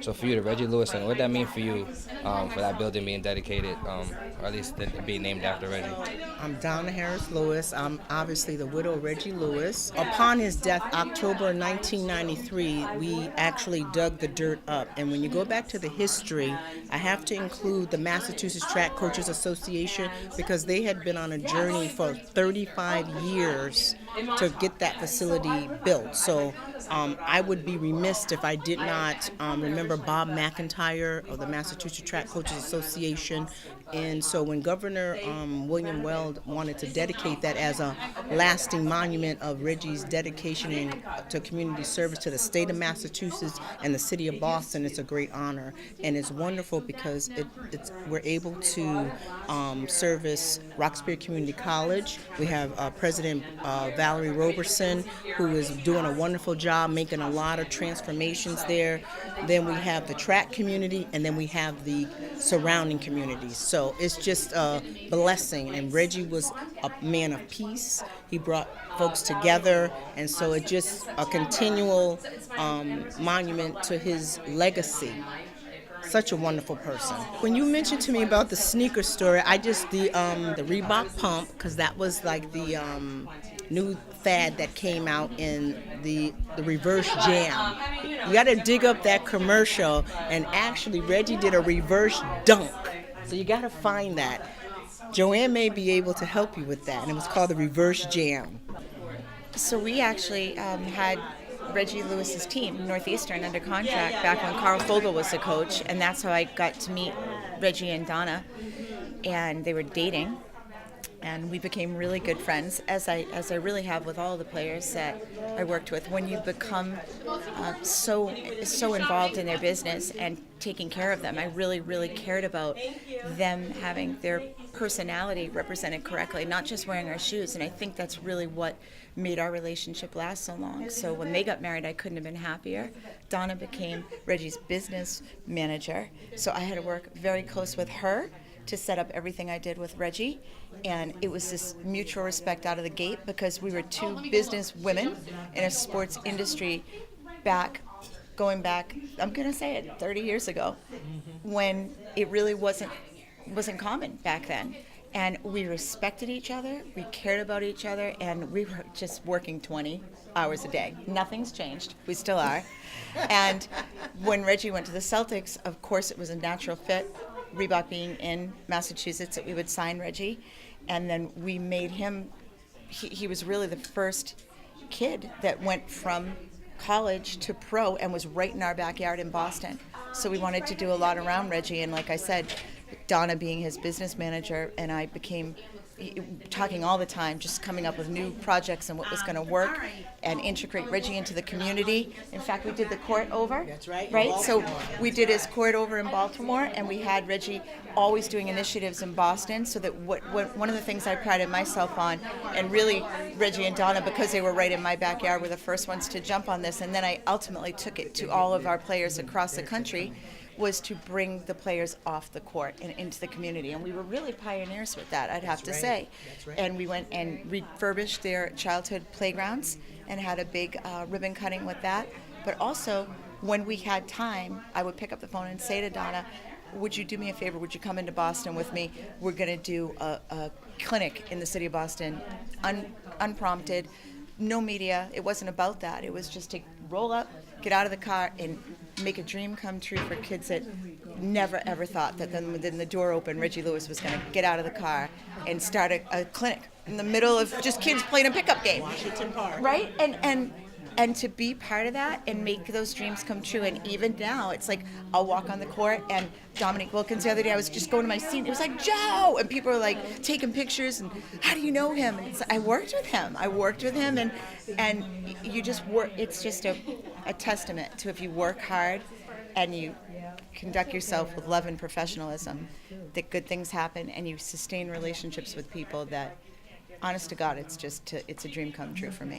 So for you, the Reggie Lewis Center, what that mean for you, for that building being dedicated, or at least being named after Reggie? I'm Donna Harris Lewis. I'm obviously the widow of Reggie Lewis. Upon his death, October 1993, we actually dug the dirt up. And when you go back to the history, I have to include the Massachusetts Track Coaches Association because they had been on a journey for 35 years to get that facility built. So I would be remiss if I did not remember Bob McIntyre of the Massachusetts Track Coaches Association. And so when Governor William Weld wanted to dedicate that as a lasting monument of Reggie's dedication to community service to the state of Massachusetts and the city of Boston, it's a great honor. And it's wonderful because we're able to service Roxbury Community College. We have President Valerie Roberson, who is doing a wonderful job making a lot of transformations there. Then we have the track community, and then we have the surrounding communities. So it's just a blessing. And Reggie was a man of peace. He brought folks together, and so it's just a continual monument to his legacy. Such a wonderful person. When you mentioned to me about the sneaker story, I just the Reebok pump, because that was like the new fad that came out in the reverse jam. You got to dig up that commercial, and actually Reggie did a reverse dunk. So you got to find that. Joanne may be able to help you with that, and it was called the reverse jam. So we actually had Reggie Lewis's team, Northeastern, under contract back when Carl Fogel was the coach, and that's how I got to meet Reggie and Donna, and they were dating, and we became really good friends, as I really have with all the players that I worked with. When you become so involved in their business and taking care of them, I really cared about them having their personality represented correctly, not just wearing our shoes. And I think that's really what made our relationship last so long. So when they got married, I couldn't have been happier. Donna became Reggie's business manager, so I had to work very close with her to set up everything I did with Reggie. And it was this mutual respect out of the gate because we were two business women in a sports industry going back, I'm going to say it, 30 years ago, when it really wasn't common back then. And we respected each other, we cared about each other, and we were just working 20 hours a day. Nothing's changed. We still are. And when Reggie went to the Celtics, of course it was a natural fit, Reebok being in Massachusetts, that we would sign Reggie. And then we made him, he was really the first kid that went from college to pro and was right in our backyard in Boston. So we wanted to do a lot around Reggie, and like I said, Donna being his business manager, and I became talking all the time, just coming up with new projects and what was going to work and integrate Reggie into the community. In fact, we did the court over. That's right. Right? So we did his court over in Baltimore, and we had Reggie always doing initiatives in Boston, so that what one of the things I prided myself on, and really Reggie and Donna, because they were right in my backyard, were the first ones to jump on this, and then I ultimately took it to all of our players across the country, was to bring the players off the court and into the community. And we were really pioneers with that, I'd have to say. And we went and refurbished their childhood playgrounds and had a big ribbon cutting with that. But also, when we had time, I would pick up the phone and say to Donna, would you do me a favor, would you come into Boston with me? We're gonna do a clinic in the city of Boston, unprompted, no media. It wasn't about that. It was just to roll up, get out of the car, and make a dream come true for kids that never ever thought that then when the door opened, Reggie Lewis was going to get out of the car and start a clinic in the middle of just kids playing a pickup game. Washington Park. Right? And to be part of that and make those dreams come true. And even now, it's like I'll walk on the court, and Dominique Wilkins the other day, I was just going to my seat, and it was like, Joe! And people are like taking pictures, and how do you know him? And it's, I worked with him, and you just work. It's just a testament to, if you work hard and you conduct yourself with love and professionalism, that good things happen, and you sustain relationships with people that, honest to God, it's a dream come true for me.